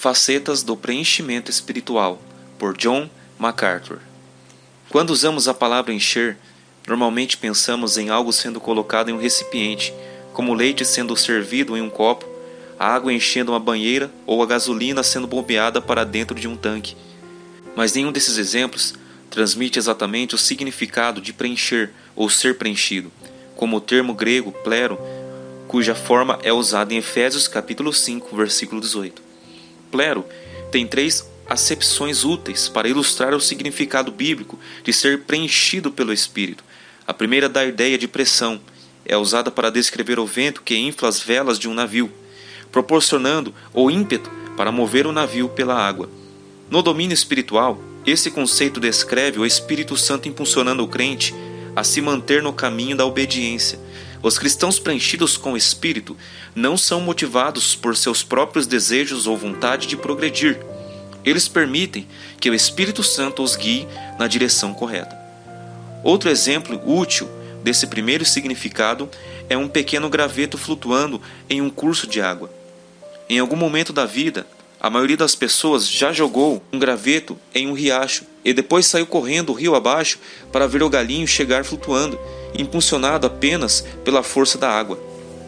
Facetas do preenchimento espiritual, por John MacArthur. Quando usamos a palavra encher, normalmente pensamos em algo sendo colocado em um recipiente, como o leite sendo servido em um copo, a água enchendo uma banheira ou a gasolina sendo bombeada para dentro de um tanque. Mas nenhum desses exemplos transmite exatamente o significado de preencher ou ser preenchido, como o termo grego plero, cuja forma é usada em Efésios capítulo 5, versículo 18. Plero tem 3 acepções úteis para ilustrar o significado bíblico de ser preenchido pelo Espírito. A primeira dá a ideia de pressão, é usada para descrever o vento que infla as velas de um navio, proporcionando o ímpeto para mover o navio pela água. No domínio espiritual, esse conceito descreve o Espírito Santo impulsionando o crente a se manter no caminho da obediência. Os cristãos preenchidos com o Espírito não são motivados por seus próprios desejos ou vontade de progredir. Eles permitem que o Espírito Santo os guie na direção correta. Outro exemplo útil desse primeiro significado é um pequeno graveto flutuando em um curso de água. Em algum momento da vida, a maioria das pessoas já jogou um graveto em um riacho e depois saiu correndo o rio abaixo para ver o galinho chegar flutuando, impulsionado apenas pela força da água.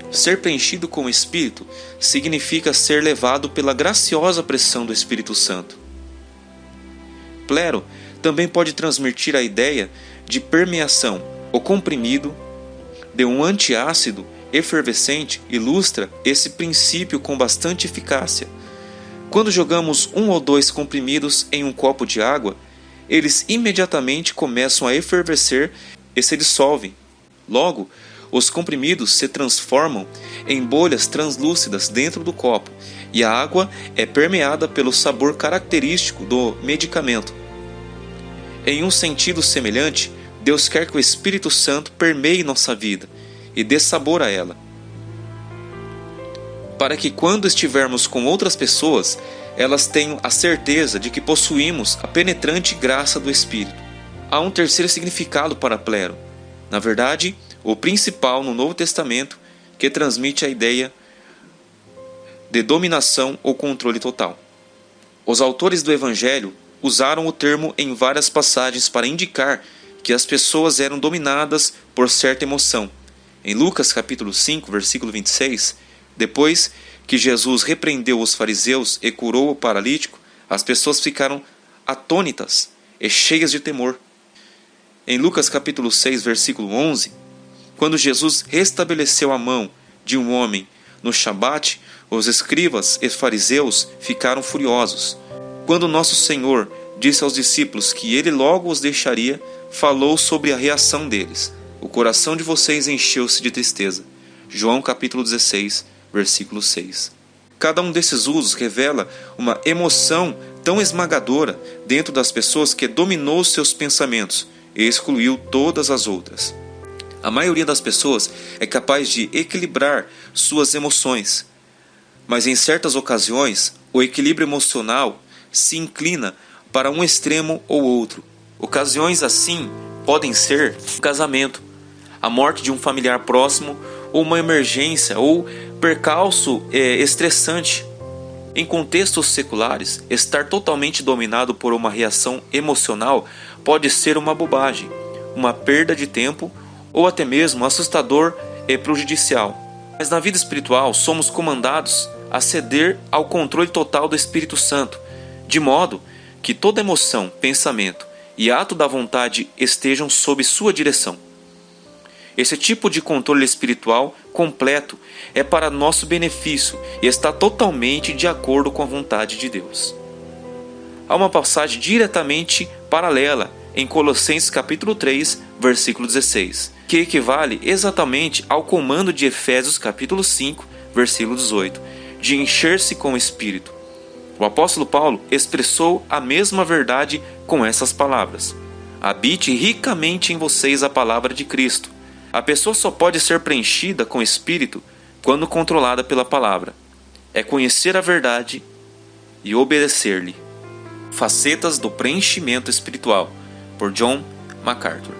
Ser preenchido com o Espírito significa ser levado pela graciosa pressão do Espírito Santo. Plero também pode transmitir a ideia de permeação. O comprimido de um antiácido efervescente ilustra esse princípio com bastante eficácia. Quando jogamos 1 ou 2 comprimidos em um copo de água, eles imediatamente começam a efervescer e se dissolvem. Logo, os comprimidos se transformam em bolhas translúcidas dentro do copo e a água é permeada pelo sabor característico do medicamento. Em um sentido semelhante, Deus quer que o Espírito Santo permeie nossa vida e dê sabor a ela, para que quando estivermos com outras pessoas, elas tenham a certeza de que possuímos a penetrante graça do Espírito. Há um terceiro significado para plero, na verdade, o principal no Novo Testamento, que transmite a ideia de dominação ou controle total. Os autores do Evangelho usaram o termo em várias passagens para indicar que as pessoas eram dominadas por certa emoção. Em Lucas capítulo 5, versículo 26, depois que Jesus repreendeu os fariseus e curou o paralítico, as pessoas ficaram atônitas e cheias de temor. Em Lucas capítulo 6, versículo 11, quando Jesus restabeleceu a mão de um homem no Shabat, os escribas e fariseus ficaram furiosos. Quando nosso Senhor disse aos discípulos que ele logo os deixaria, falou sobre a reação deles. O coração de vocês encheu-se de tristeza. João capítulo 16, versículo 6. Cada um desses usos revela uma emoção tão esmagadora dentro das pessoas que dominou seus pensamentos e excluiu todas as outras. A maioria das pessoas é capaz de equilibrar suas emoções, mas em certas ocasiões o equilíbrio emocional se inclina para um extremo ou outro. Ocasiões assim podem ser um casamento, a morte de um familiar próximo, ou uma emergência ou percalço estressante. Em contextos seculares, estar totalmente dominado por uma reação emocional pode ser uma bobagem, uma perda de tempo ou até mesmo assustador e prejudicial. Mas na vida espiritual somos comandados a ceder ao controle total do Espírito Santo, de modo que toda emoção, pensamento e ato da vontade estejam sob sua direção. Esse tipo de controle espiritual completo é para nosso benefício e está totalmente de acordo com a vontade de Deus. Há uma passagem diretamente paralela em Colossenses capítulo 3, versículo 16, que equivale exatamente ao comando de Efésios capítulo 5, versículo 18, de encher-se com o Espírito. O apóstolo Paulo expressou a mesma verdade com essas palavras: habite ricamente em vocês a palavra de Cristo. A pessoa só pode ser preenchida com o Espírito quando controlada pela palavra. É conhecer a verdade e obedecer-lhe. Facetas do preenchimento espiritual, por John MacArthur.